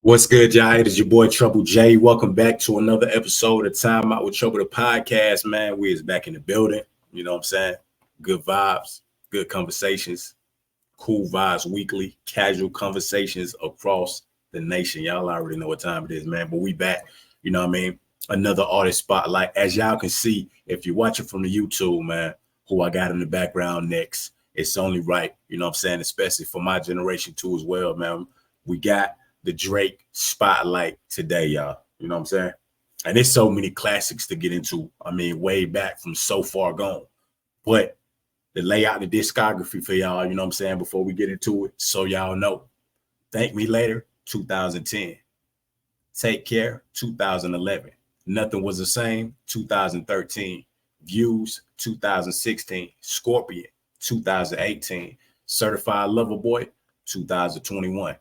What's good, y'all? It is your boy Treble J. Welcome back to another episode of Timeout with Treble, the podcast, man. We is back in the building. You know what I'm saying? Good vibes, good conversations, cool vibes weekly, casual conversations across the nation. Y'all already know what time it is, man. But we back. You know what I mean? Another artist spotlight. As y'all can see, if you're watching from the YouTube, man, who I got in the background next, it's only right. You know what I'm saying? Especially for my generation too as well, man. We got the Drake spotlight today, y'all. You know what I'm saying? And there's so many classics to get into. I mean, way back from So Far Gone. But to lay out the discography for y'all, you know what I'm saying, before we get into it, so y'all know. Thank Me Later, 2010. Take Care, 2011. Nothing Was the Same, 2013. Views, 2016. Scorpion, 2018. Certified Lover Boy, 2021.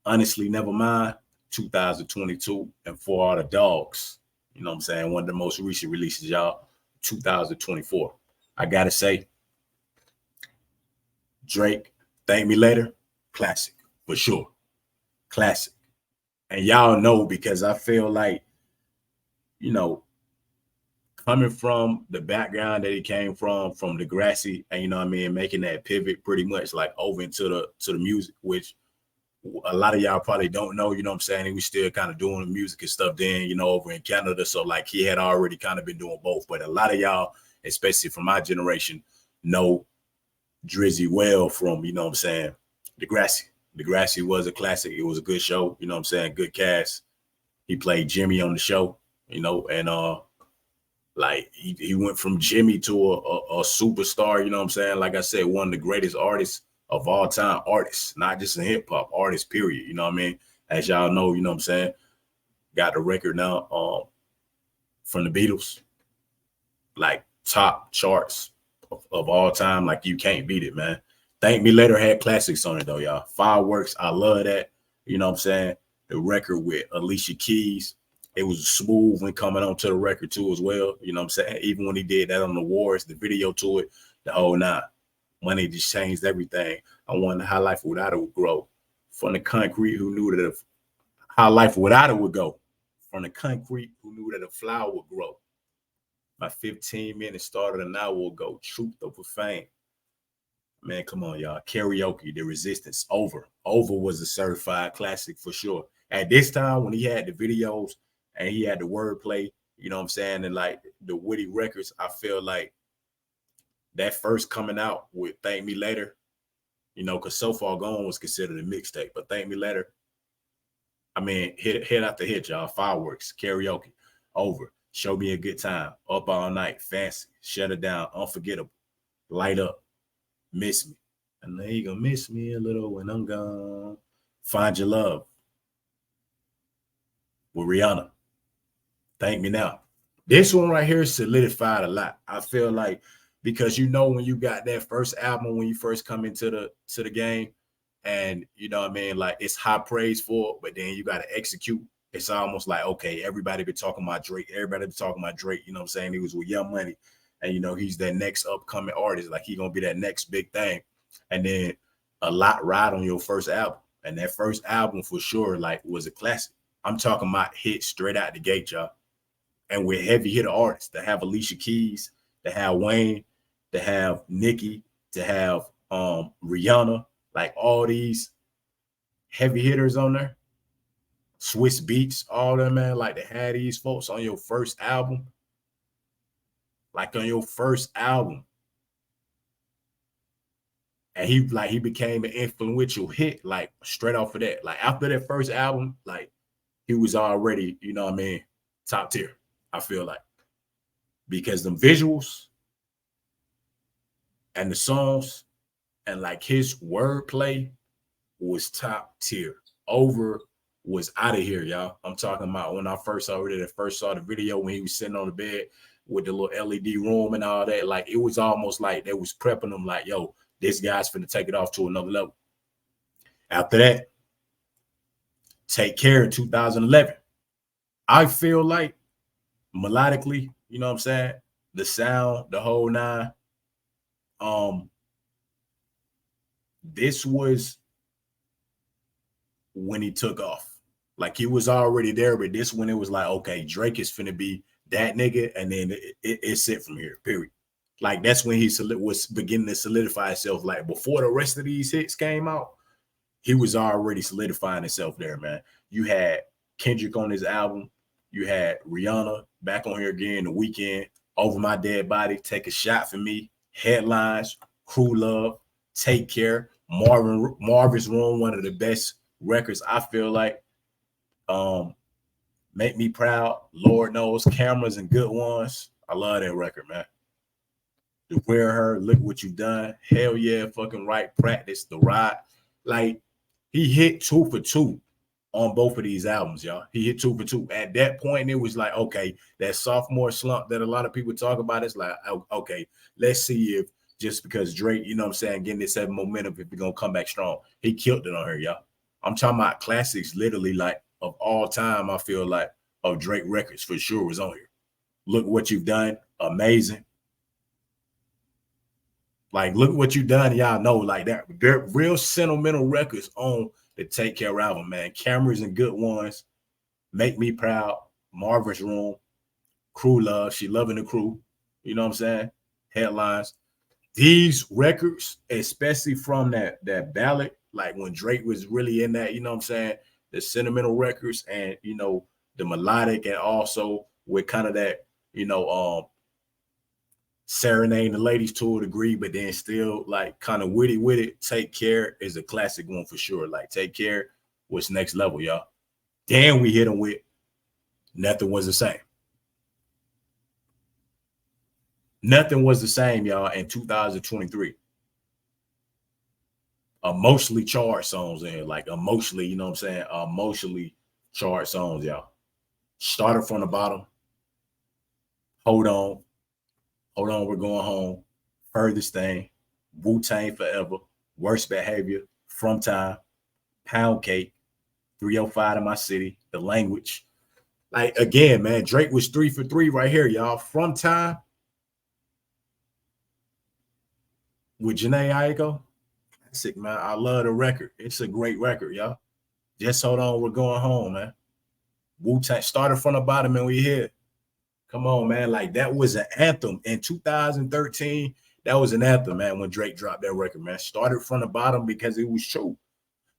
Honestly, Nevermind, 2022, and For All the Dogs. You know what I'm saying? One of the most recent releases, y'all, 2024. I gotta say, Drake, Thank Me Later, classic, for sure. Classic. And y'all know because I feel like, you know, coming from the background that he came from Degrassi, and you know what I mean, making that pivot pretty much like over into the music, which a lot of y'all probably don't know, you know what I'm saying? He was still kind of doing the music and stuff then, you know, over in Canada. So like he had already kind of been doing both. But a lot of y'all, especially from my generation, know Drizzy well from, you know what I'm saying, Degrassi. Degrassi was a classic. It was a good show, you know what I'm saying? Good cast. He played Jimmy on the show, you know, and like he went from Jimmy to a superstar, you know what I'm saying? Like I said, one of the greatest artists of all time, artists, not just a hip hop artist, period. You know what I mean? As y'all know, you know what I'm saying? Got the record now from the Beatles, like top charts of all time. Like you can't beat it, man. Thank Me Later had classics on it though, y'all. Fireworks, I love that. You know what I'm saying? The record with Alicia Keys, it was smooth when coming onto the record too as well. You know what I'm saying? Even when he did that on the Wars, the video to it, the whole nine. Money just changed everything. I wonder how life without it would grow. From the concrete who knew that how life without it would go. From the concrete who knew that a flower would grow. My 15 minutes started an hour ago. Truth over fame. Man, come on, y'all. Karaoke, The Resistance, Over. Over was a certified classic for sure. At this time, when he had the videos and he had the wordplay, you know what I'm saying, and like the witty records, I feel like that first coming out with Thank Me Later, you know, because So Far Gone was considered a mixtape, but Thank Me Later, I mean, hit after hit, y'all. Fireworks, Karaoke, Over, Show Me a Good Time, Up All Night, Fancy, Shut It Down, Unforgettable, Light Up, Miss Me. And then you gonna miss me a little when I'm gone. Find Your Love with Rihanna. Thank Me Now. This one right here solidified a lot. I feel like because you know when you got that first album when you first come into the game, and you know what I mean, like it's high praise for it, but then you got to execute. It's almost like okay, everybody been talking about Drake. Everybody been talking about Drake. You know what I'm saying? He was with Young Money, and you know he's that next upcoming artist. Like he gonna be that next big thing. And then a lot ride on your first album, and that first album for sure like was a classic. I'm talking about hit straight out the gate, y'all. And with heavy hitter artists that have Alicia Keys, that have Wayne, to have Nicki, to have Rihanna, like all these heavy hitters on there, Swiss Beats, all them, man, like to have these folks on your first album, like on your first album. And he became an influential hit, like straight off of that. Like after that first album, like he was already, you know what I mean, top tier, I feel like. Because the visuals and the songs and like his wordplay was top tier. Over was out of here, y'all. I'm talking about when I first saw it, first saw the video when he was sitting on the bed with the little LED room and all that. Like it was almost like they was prepping him like, yo, this guy's finna take it off to another level. After that, Take Care in 2011. I feel like melodically, you know what I'm saying? The sound, the whole nine. This was when he took off. Like he was already there, but this one it was like, okay, Drake is finna be that nigga, and then it's it from here. Period. Like that's when he was beginning to solidify himself. Like before the rest of these hits came out, he was already solidifying himself there, man. You had Kendrick on his album. You had Rihanna back on here again, The Weeknd, Over My Dead Body, Take a Shot for Me, Headlines, Crew Love, Take Care, Marvin's Room, one of the best records I feel like. Make Me Proud, Lord Knows, Cameras and Good Ones. I love that record, man. The Wear Her, Look What You Done, Hell Yeah, Fucking Right, Practice, The Ride. Like, he hit 2 for 2 on both of these albums, y'all. He hit 2 for 2. At that point, it was like, okay, that sophomore slump that a lot of people talk about, it's like, okay, let's see if just because Drake, you know what I'm saying, getting this heavy momentum, if he's going to come back strong. He killed it on her, y'all. I'm talking about classics, literally, like, of all time, I feel like, of Drake records for sure was on here. Look What You've Done, amazing. Like, look what you done, y'all know, like that. They're real sentimental records on the Take Care album, man. Cameras and Good Ones, Make Me Proud, Marvin's Room, Crew Love, She Loving the Crew. You know what I'm saying? Headlines. These records, especially from that ballad, like when Drake was really in that, you know what I'm saying? The sentimental records and, you know, the melodic, and also with kind of that, you know, serenading the ladies to a degree, but then still like kind of witty with it. Take Care is a classic one for sure. Like Take Care was next level, y'all. Then we hit them with Nothing Was the Same. Nothing Was the Same, y'all, in 2023. Emotionally charged songs in, like emotionally, you know what I'm saying? Emotionally charged songs, y'all. Started from the bottom. Hold On, We're Going Home. Furthest Thing, Wu-Tang Forever, Worst Behavior, From Time, Pound Cake, 305 to My City, The Language. Like, again, man, Drake was 3 for 3 right here, y'all. From Time with Jhené Aiko. Classic, man. I love the record. It's a great record, y'all. Just Hold On, We're Going Home, man. Wu-Tang started from the bottom and we here. Come on, man. Like, that was an anthem in 2013. That was an anthem, man, when Drake dropped that record, man. Started from the bottom because it was true.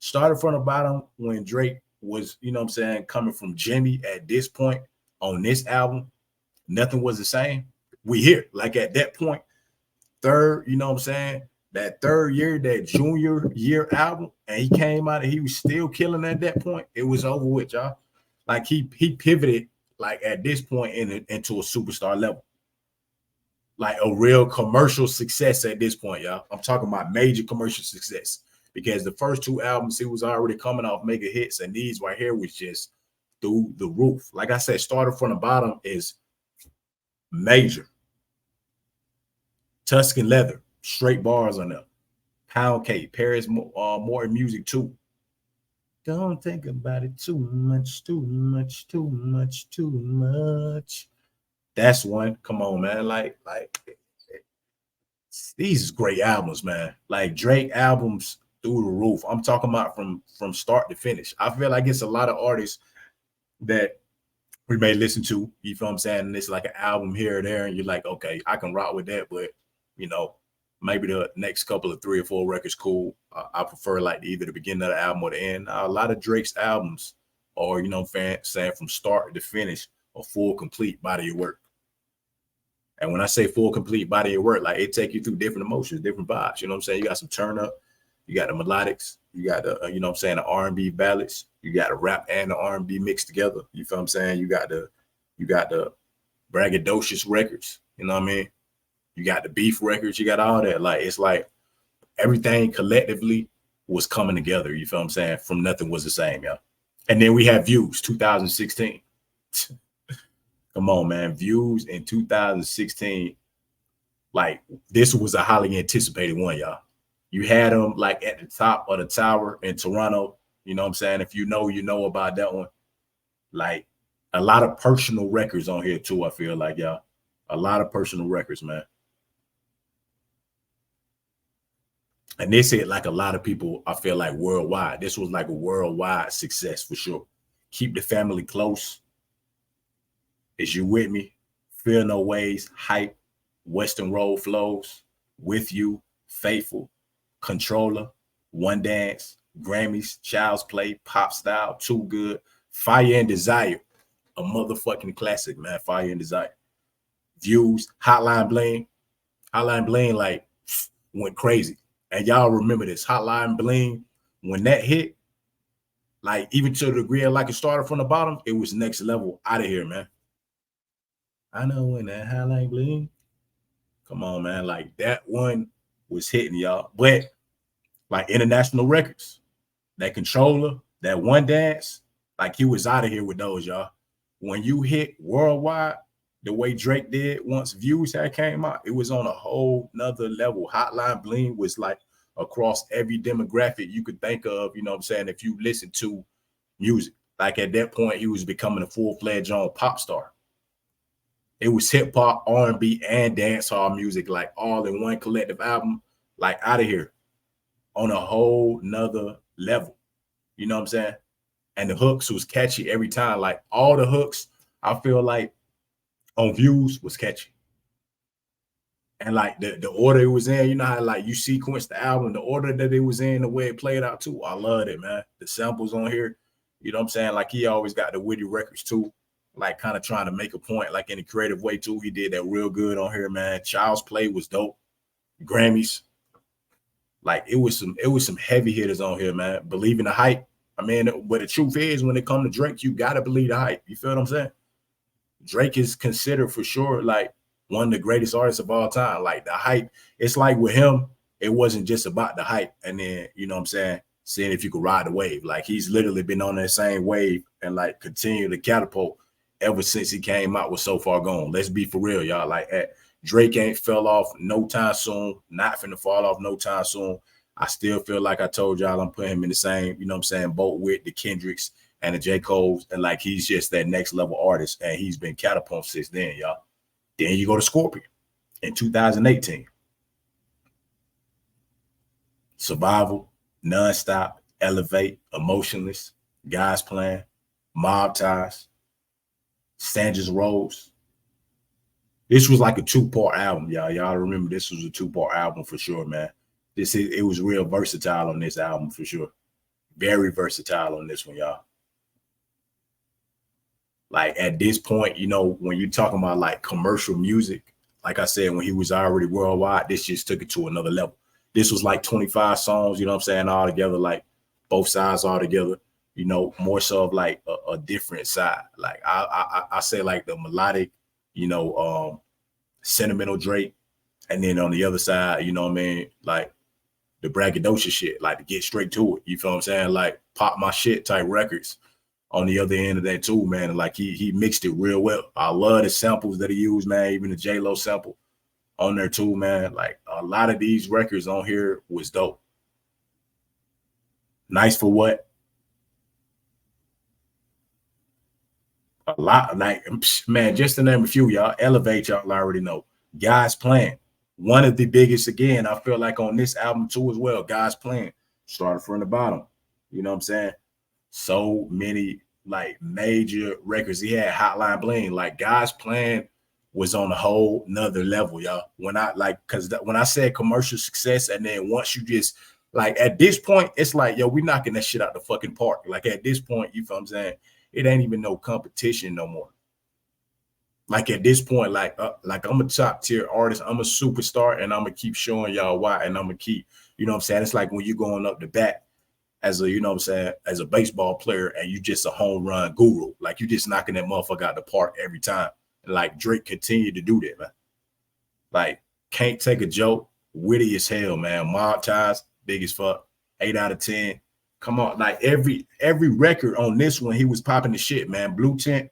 Started from the bottom when Drake was, you know what I'm saying, coming from Jimmy at this point on this album. Nothing Was the Same. We here. Like at that point, third, you know what I'm saying? That third year, that junior year album, and he came out and he was still killing at that point. It was over with, y'all. Like he pivoted like at this point into a superstar level. Like a real commercial success at this point, y'all. I'm talking about major commercial success, because the first 2 albums he was already coming off mega hits, and these right here was just through the roof. Like I said, started from the bottom is major. Tuscan Leather, straight bars on them. Pound Cake, Paris Morton Music 2. Don't think about it too much, too much, too much, too much. That's one. Come on, man. Like these great albums, man. Like Drake albums through the roof. I'm talking about from start to finish. I feel like it's a lot of artists that we may listen to, you feel what I'm saying? And it's like an album here or there, and you're like, okay, I can rock with that, but you know, maybe the next couple of 3 or 4 records cool. I prefer like either the beginning of the album or the end. A lot of Drake's albums are, you know what I'm saying, from start to finish, a full complete body of work. And when I say full complete body of work, like it take you through different emotions, different vibes. You know what I'm saying? You got some turn up, you got the melodics, you got the, you know what I'm saying, the R&B ballads, you got the rap and the R&B mixed together. You feel what I'm saying? You got the braggadocious records. You know what I mean? You got the beef records. You got all that. Like it's like everything collectively was coming together. You feel what I'm saying? From Nothing Was the Same, y'all. And then we have Views, 2016. Come on, man. Views in 2016. Like this was a highly anticipated one, y'all. You had them like at the top of the tower in Toronto. You know what I'm saying? If you know about that one. Like a lot of personal records on here too, I feel like, y'all. A lot of personal records, man. And this hit like a lot of people, I feel like worldwide. This was like a worldwide success for sure. Keep the family close. Is you with me? Fear no ways, hype, Western road flows, with you, faithful, controller, one dance, Grammys, child's play, pop style, too good, fire and desire, a motherfucking classic, man. Fire and desire. Views, Hotline Bling, like went crazy. And y'all remember this. Hotline Bling, when that hit, like even to the degree of like it started from the bottom, it was next level out of here, man. I know when that Hotline Bling. Come on, man. Like that one was hitting y'all. But like international records, that controller, that one dance, like he was out of here with those, y'all. When you hit worldwide, the way Drake did once views had came out, it was on a whole nother level. Hotline Bling was like across every demographic you could think of, you know what I'm saying, if you listen to music. Like at that point, he was becoming a full-fledged on pop star. It was hip hop, R&B, and dancehall music, like all in one collective album, like out of here on a whole nother level. You know what I'm saying? And the hooks was catchy every time. Like all the hooks, I feel like on views was catchy. And like the order it was in, you know how like you sequence the album, the order that it was in, the way it played out too. I loved it, man. The samples on here, you know what I'm saying? Like he always got the witty records too, like kind of trying to make a point, like in a creative way too. He did that real good on here, man. Child's Play was dope. Grammys, like it was some heavy hitters on here, man. Believe in the hype. I mean, but the truth is, when it comes to Drake, you gotta believe the hype. You feel what I'm saying? Drake is considered for sure like one of the greatest artists of all time. Like the hype, it's like with him, it wasn't just about the hype. And then, you know what I'm saying, seeing if you could ride the wave. Like he's literally been on that same wave and like continue to catapult ever since he came out with So Far Gone. Let's be for real, y'all. Like Drake ain't fell off no time soon, not finna fall off no time soon. I still feel like I told y'all I'm putting him in the same, you know what I'm saying, boat with the Kendricks and the J. Cole's, and like he's just that next level artist, and he's been catapulted since then, y'all. Then you go to Scorpion in 2018. Survival, Nonstop, Elevate, Emotionless, God's Plan, Mob Ties, Sandra's Rose. This was like a two-part album, y'all. Y'all remember this was a two-part album for sure, man. It was real versatile on this album for sure. Very versatile on this one, y'all. Like at this point, you know, when you're talking about like commercial music, like I said, when he was already worldwide, this just took it to another level. This was like 25 songs, you know what I'm saying, all together, like both sides all together, you know, more so of like a different side. Like I say like the melodic, you know, sentimental Drake, and then on the other side, you know what I mean, like the braggadocious shit, like to get straight to it. You feel what I'm saying? Like pop my shit type records on the other end of that too, man. And like he mixed it real well. I love the samples that he used, man. Even the J-Lo sample on there too, man. Like a lot of these records on here was dope. Nice for What? A lot, like, man, just to name a few, y'all. Elevate, y'all already know. God's Plan. One of the biggest, again, I feel like on this album too as well. God's Plan. Started from the bottom. You know what I'm saying? So many like major records. He had Hotline Bling. Like God's Plan was on a whole nother level, y'all. When I like, because when I said commercial success, and then once you just like at this point, it's like, yo, we knocking that shit out the fucking park. Like at this point, you feel what I'm saying? It ain't even no competition no more. Like at this point, like I'm a top tier artist, I'm a superstar, and I'm gonna keep showing y'all why, and I'm gonna keep, you know what I'm saying? It's like when you're going up the bat as a, you know what I'm saying, as a baseball player, and you just a home run guru. Like you just knocking that motherfucker out the park every time. And like Drake continued to do that, man. Like Can't Take a Joke, witty as hell, man. Mob Ties, big as fuck. 8 out of 10. Come on, like every record on this one, he was popping the shit, man. Blue Tint,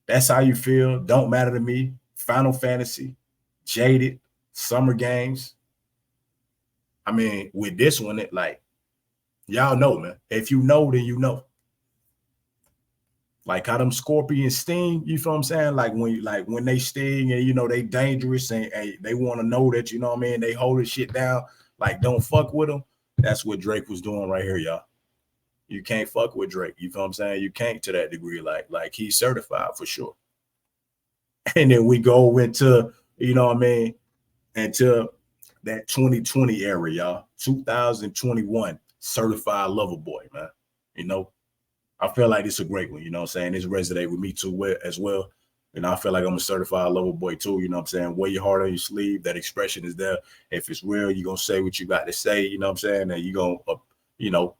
That's How You Feel, Don't Matter to Me, Final Fantasy, Jaded, Summer Games. I mean, with this one, it like, y'all know, man. If you know, then you know. Like how them scorpions sting, you feel what I'm saying? Like when they sting and you know they dangerous and they want to know that, you know what I mean, they hold this shit down. Like don't fuck with them. That's what Drake was doing right here, y'all. You can't fuck with Drake. You feel what I'm saying? You can't to that degree. Like he's certified for sure. And then we go into, you know what I mean, into that 2020 era, y'all. 2021 certified lover boy, man. You know, I feel like it's a great one. You know what I'm saying? This resonates with me too as well. And I feel like I'm a certified lover boy too. You know what I'm saying? Wear your heart on your sleeve. That expression is there. If it's real, you're going to say what you got to say. You know what I'm saying? And you're going to, you know,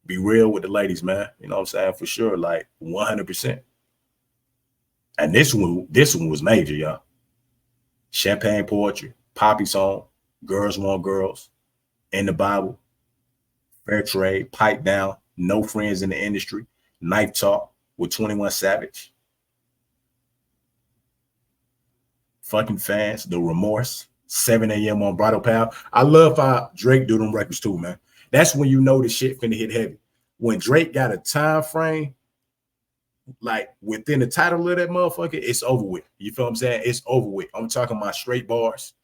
be real with the ladies, man. You know what I'm saying? For sure. Like 100%. And this one was major, y'all. Champagne poetry, poppy song, girls want girls, in the Bible, fair trade, pipe down, no friends in the industry, knife talk with 21 Savage, fucking fans, the remorse, 7 a.m. on Bridal Path. I love how Drake do them records too, man. That's when you know the shit finna hit heavy. When Drake got a time frame, like within the title of that motherfucker, it's over with. You feel what I'm saying? It's over with. I'm talking about straight bars.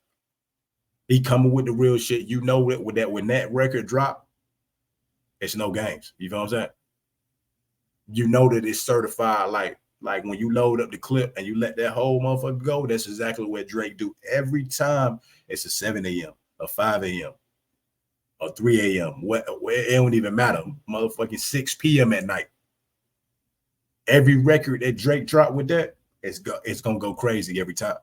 He coming with the real shit. You know that when that record drop, it's no games. You feel what I'm saying? You know that it's certified. Like when you load up the clip and you let that whole motherfucker go, that's exactly what Drake do every time. It's a 7 a.m., a 5 a.m., or 3 a.m. It don't even matter. Motherfucking 6 p.m. at night. Every record that Drake dropped with that, it's gonna go crazy every time.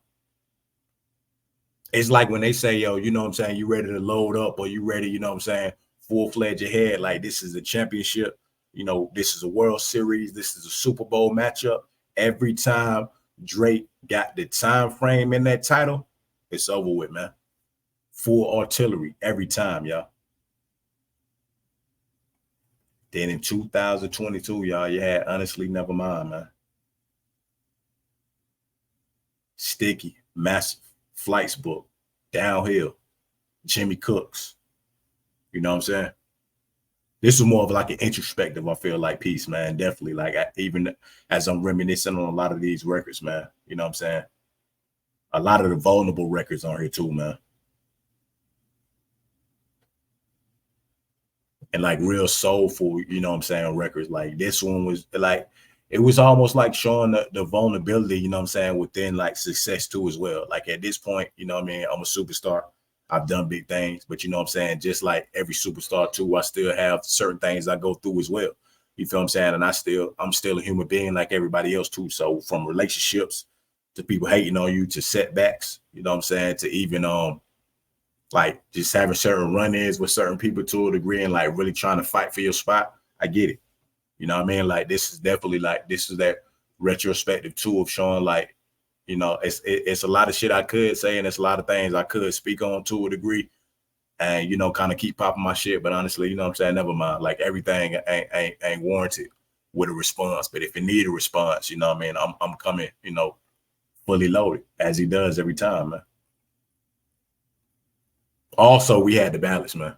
It's like when they say, yo, you know what I'm saying, you ready to load up, or you ready, you know what I'm saying, full-fledged ahead, like this is a championship, you know, this is a World Series, this is a Super Bowl matchup. Every time Drake got the time frame in that title, it's over with, man. Full artillery every time, y'all. Then in 2022, y'all, you had Honestly Nevermind, man. Sticky, Massive, Flights Book, Downhill, Jimmy Cooks. You know what I'm saying? This is more of like an introspective, I feel like, piece, man. Definitely. Like, even as I'm reminiscing on a lot of these records, man. You know what I'm saying? A lot of the vulnerable records on here too, man. And like real soulful, you know what I'm saying, records. Like this one was like, it was almost like showing the vulnerability, you know what I'm saying, within like success too as well. Like at this point, you know what I mean, I'm a superstar. I've done big things, but you know what I'm saying, just like every superstar too, I still have certain things I go through as well. You feel what I'm saying? And I'm still a human being like everybody else too. So from relationships to people hating on you to setbacks, you know what I'm saying, to even like just having certain run-ins with certain people to a degree and like really trying to fight for your spot. I get it. You know what I mean? Like this is definitely like, this is that retrospective too of showing like, you know, it's a lot of shit I could say and it's a lot of things I could speak on to a degree and, you know, kind of keep popping my shit. But honestly, you know what I'm saying? Never mind. Like everything ain't warranted with a response. But if it need a response, you know what I mean? I'm coming, you know, fully loaded as he does every time, man. Also, we had the balance, man.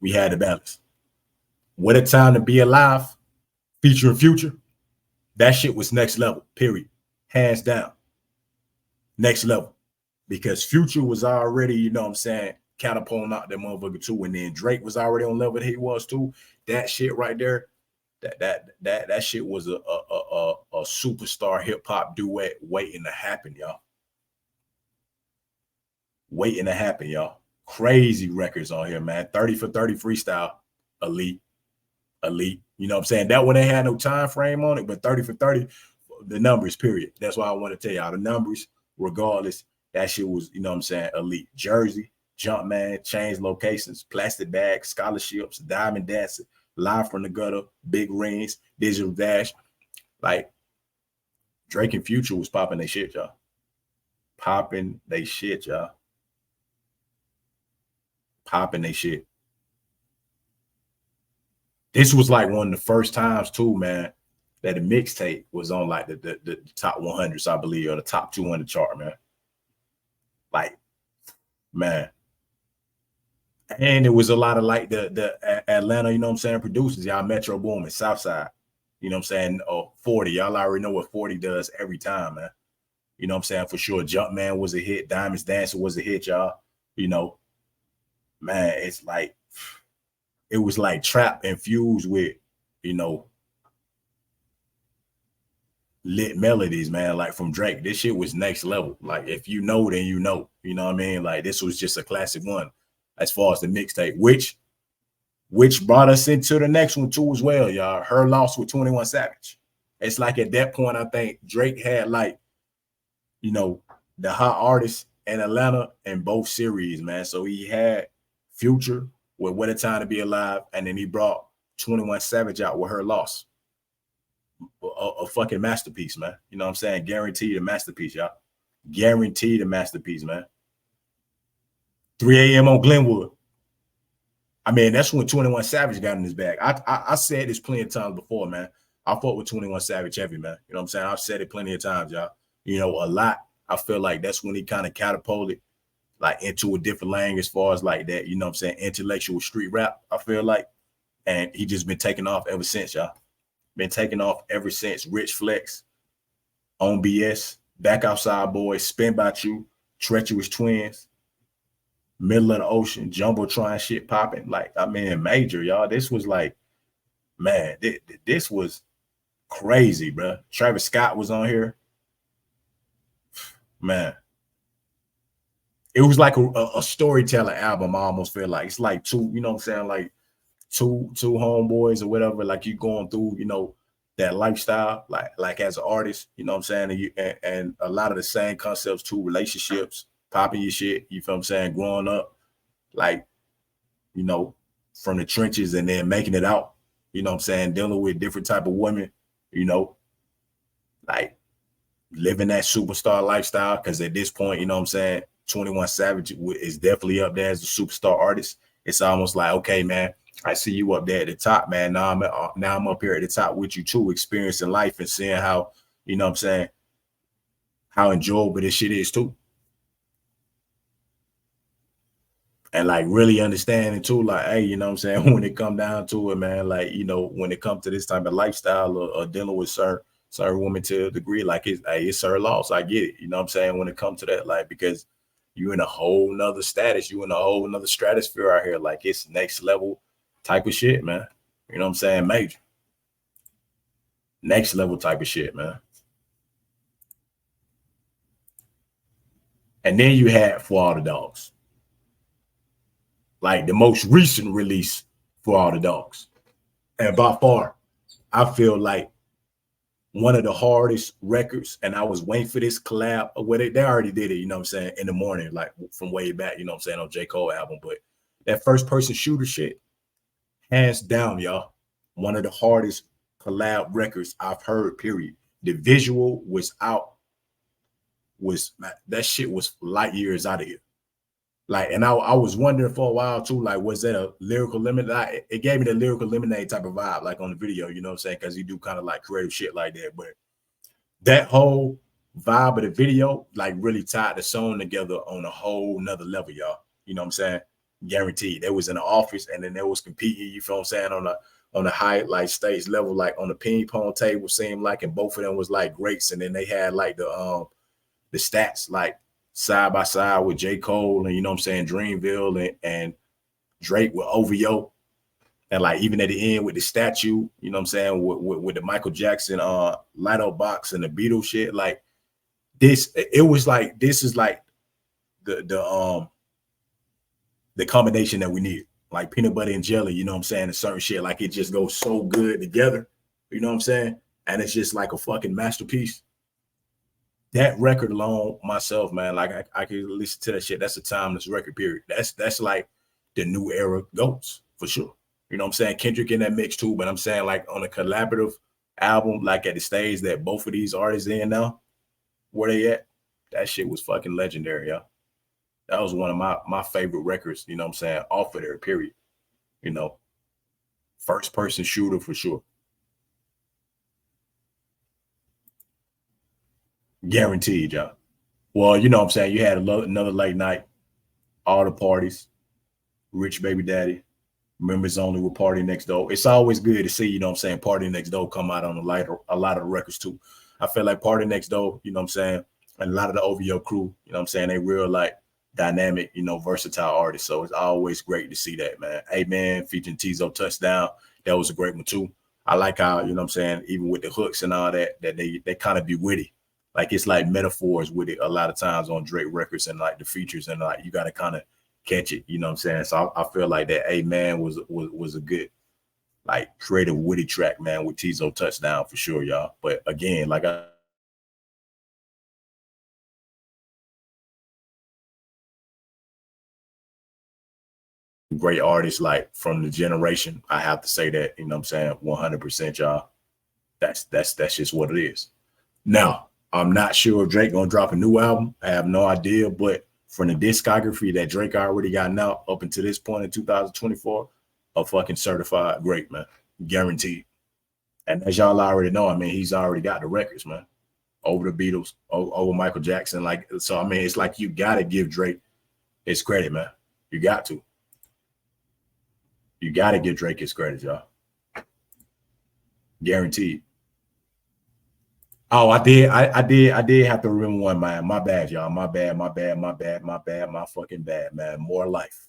We had the balance. What a Time to Be Alive, featuring Future. That shit was next level, period. Hands down. Next level. Because Future was already, you know what I'm saying, catapulting out that motherfucker too. And then Drake was already on level that he was too. That shit right there, that shit was a superstar hip hop duet waiting to happen, y'all. Waiting to happen, y'all. Crazy records on here, man. 30 for 30 freestyle, elite. You know what I'm saying? That one ain't had no time frame on it, but 30 for 30, the numbers, period. That's why I want to tell y'all the numbers, regardless, that shit was, you know what I'm saying, elite. Jersey, Jumpman, Change Locations, Plastic Bag, Scholarships, Diamond Dancing, Live from the Gutter, Big Rings, Digital Dash. Like, Drake and Future was popping their shit, y'all. Popping they shit, y'all. Popping they shit. This was like one of the first times too, man, that a mixtape was on like the top 100s, I believe, or the top 200 chart, man. Like, man. And it was a lot of like the Atlanta, you know what I'm saying, producers, y'all, Metro Boomin, Southside, you know what I'm saying, or 40. Y'all already know what 40 does every time, man. You know what I'm saying, for sure. Jumpman was a hit. Diamonds Dancing was a hit, y'all. You know, man, it's like, it was like trap infused with you know, lit melodies, man, like from Drake. This shit was next level. Like, if you know, then you know. You know what I mean? Like, this was just a classic one as far as the mixtape, which brought us into the next one too as well, y'all. Her Loss with 21 Savage. It's like at that point, I think Drake had like, you know, the hot artists in Atlanta in both series, man. So he had Future with What a Time to Be Alive, and then he brought 21 Savage out with Her Loss. A fucking masterpiece, man. You know what I'm saying? Guaranteed a masterpiece, y'all. Guaranteed a masterpiece, man. 3 a.m. on Glenwood. I mean, that's when 21 Savage got in his bag. I said this plenty of times before, man. I fought with 21 Savage heavy, man. You know what I'm saying? I've said it plenty of times, y'all. You know, a lot. I feel like that's when he kind of catapulted like into a different lane as far as like that, you know what I'm saying, intellectual street rap, I feel like. And he just been taking off ever since, y'all. Been taking off ever since. Rich Flex, On BS, Back Outside Boys, Spin By You, Treacherous Twins, Middle of the Ocean, Jumbotron shit popping. Like, I mean, major, y'all. This was like, man, this was crazy, bro. Travis Scott was on here. Man. It was like a storytelling album, I almost feel like. It's like two, you know what I'm saying? Like two homeboys or whatever, like you going through, you know, that lifestyle, like as an artist, you know what I'm saying? And a lot of the same concepts too, relationships, popping your shit, you feel what I'm saying? Growing up, like, you know, from the trenches and then making it out, you know what I'm saying? Dealing with different type of women, you know, like living that superstar lifestyle. Cause at this point, you know what I'm saying? 21 Savage is definitely up there as a superstar artist. It's almost like, okay, man, I see you up there at the top, man. Now I'm up here at the top with you too, experiencing life and seeing how, you know what I'm saying, how enjoyable this shit is too. And like really understanding too, like, hey, you know what I'm saying, when it come down to it, man, like, you know, when it comes to this type of lifestyle or dealing with certain women to a degree, like it's her loss. I get it. You know what I'm saying? When it comes to that, like, because you're in a whole nother status, you in a whole nother stratosphere out here. Like, it's next level type of shit, man. You know what I'm saying? Major. Next level type of shit, man. And then you had For All the Dogs. Like the most recent release For All the Dogs. And by far, I feel like one of the hardest records, and I was waiting for this collab. Well, they already did it, you know what I'm saying, in the morning, like from way back, you know what I'm saying, on J. Cole album. But that first person shooter shit, hands down, y'all, one of the hardest collab records I've heard, period. The visual was out, that shit was light years out of here. Like, and I was wondering for a while too, like, was that a lyrical lemonade? It gave me the lyrical lemonade type of vibe, like on the video, you know what I'm saying? Because he do kind of like creative shit like that. But that whole vibe of the video, like, really tied the song together on a whole nother level, y'all. You know what I'm saying? Guaranteed. They was in the office and then they was competing, you feel what I'm saying, on the high, like, stage level, like on the ping pong table, seemed like, and both of them was like greats. And then they had like the stats, like, side by side with J. Cole and, you know what I'm saying, Dreamville and Drake with OVO. And like even at the end with the statue, you know what I'm saying, with the Michael Jackson light up box and the Beatles shit, like this, it was like, this is like the combination that we need, like peanut butter and jelly, you know what I'm saying, and certain shit, like it just goes so good together, you know what I'm saying, and it's just like a fucking masterpiece. That record alone, myself, man, like I could listen to that shit. That's a timeless record, period. That's like the new era goats for sure. You know what I'm saying? Kendrick in that mix too, but I'm saying like on a collaborative album, like at the stage that both of these artists in now, where they at, that shit was fucking legendary, y'all. That was one of my favorite records, you know what I'm saying, off of there, period. You know, first person shooter for sure. Guaranteed, y'all. Well, you know what I'm saying? You had another late night, all the parties, Rich Baby Daddy, members only with Party Next Door. It's always good to see, you know what I'm saying, Party Next Door come out on a lot of the records too. I feel like Party Next Door, you know what I'm saying, and a lot of the OVO crew, you know what I'm saying, they real like dynamic, you know, versatile artists. So it's always great to see that, man. Amen featuring Tizo Touchdown. That was a great one too. I like how, you know what I'm saying, even with the hooks and all that, that they kind of be witty. Like it's like metaphors with it a lot of times on Drake records and like the features, and like you got to kind of catch it, you know what I'm saying? So I feel like that Amen was a good like creative witty track, man, with Tizo Touchdown for sure, y'all. But again, like I great artists like from the generation, I have to say that, you know what I'm saying, 100%, y'all. That's just what it is. Now, I'm not sure if Drake gonna drop a new album. I have no idea, but from the discography that Drake already got now up until this point in 2024, a fucking certified great, man. Guaranteed. And as y'all already know, I mean, he's already got the records, man. Over the Beatles, over Michael Jackson. Like, so I mean, it's like you gotta give Drake his credit, man. You got to. You gotta give Drake his credit, y'all. Guaranteed. Oh, I did have to remember one, man. My bad, y'all. My bad, my fucking bad, man. More Life.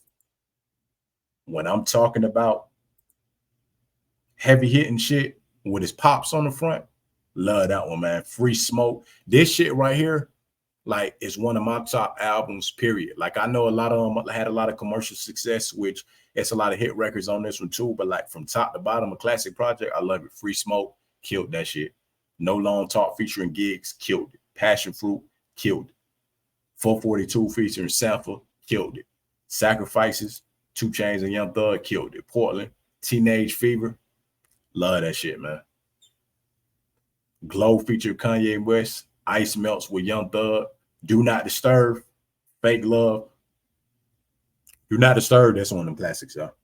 When I'm talking about heavy hitting shit with his pops on the front, love that one, man. Free Smoke. This shit right here, like, is one of my top albums, period. Like, I know a lot of them had a lot of commercial success, which it's a lot of hit records on this one too. But like from top to bottom, a classic project, I love it. Free Smoke, killed that shit. No Long Talk featuring Gigs, killed it. Passion Fruit, killed it. 442 featuring Sampha, killed it. Sacrifices, 2 Chainz and Young Thug, killed it. Portland, Teenage Fever, love that shit, man. Glow featured Kanye West, Ice Melts with Young Thug, Do Not Disturb, Fake Love. Do Not Disturb, that's one of them classics, y'all.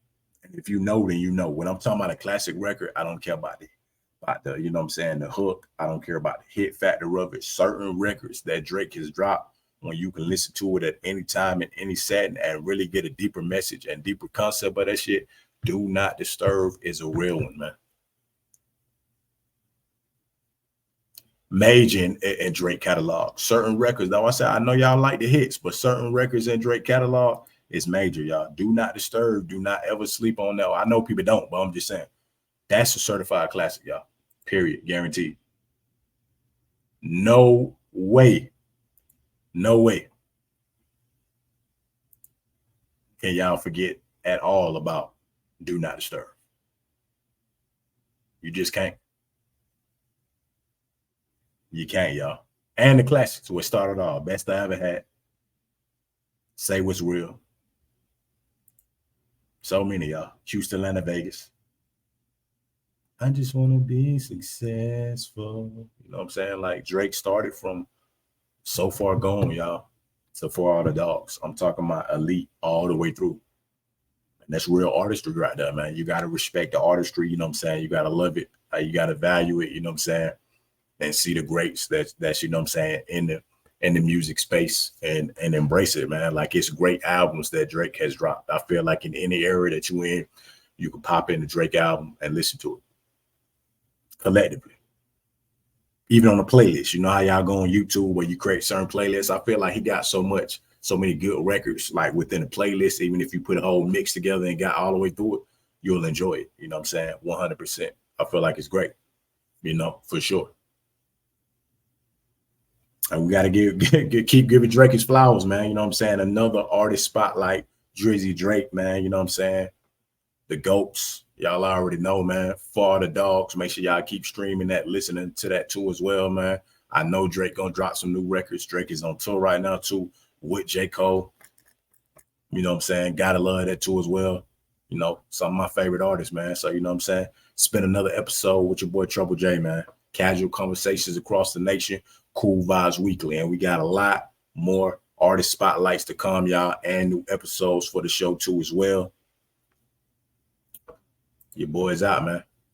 And if you know, then you know. When I'm talking about a classic record, I don't care about the, you know what I'm saying, the hook. I don't care about the hit factor of it. Certain records that Drake has dropped, when you can listen to it at any time in any setting and really get a deeper message and deeper concept of that shit, Do Not Disturb is a real one, man. Major in Drake catalog. Certain records, though I said, I know y'all like the hits, but certain records in Drake catalog is major, y'all. Do Not Disturb. Do not ever sleep on that. I know people don't, but I'm just saying. That's a certified classic, y'all. Period. Guaranteed. No way. No way can y'all forget at all about Do Not Disturb. You just can't. You can't, y'all. And the classics, what started all. Best I Ever Had. Say What's Real. So many, y'all. Houston, Atlanta, Vegas. I just want to be successful. You know what I'm saying? Like Drake started from So Far Gone, y'all. So For All the Dogs. I'm talking about elite all the way through. And that's real artistry right there, man. You got to respect the artistry, you know what I'm saying? You got to love it. You got to value it, you know what I'm saying? And see the greats that's you know what I'm saying, in the music space and embrace it, man. Like it's great albums that Drake has dropped. I feel like in any area that you in, you can pop in the Drake album and listen to it collectively. Even on a playlist, you know how y'all go on YouTube where you create certain playlists. I feel like he got so many good records like within a playlist. Even if you put a whole mix together and got all the way through it, you'll enjoy it. You know what I'm saying? 100%. I feel like it's great, you know, for sure. And we got to keep giving Drake his flowers, man. You know what I'm saying? Another artist spotlight, Drizzy Drake, man. You know what I'm saying? The GOATs, y'all already know, man. For the Dogs, make sure y'all keep streaming that, listening to that too as well, man. I know Drake gonna drop some new records. Drake is on tour right now too with J. Cole. You know what I'm saying? Gotta love that too as well. You know, some of my favorite artists, man. So, you know what I'm saying? Spend another episode with your boy Treble J, man. Casual conversations across the nation, Cool Vibes Weekly. And we got a lot more artist spotlights to come, y'all, and new episodes for the show too as well. Your boy's out, man.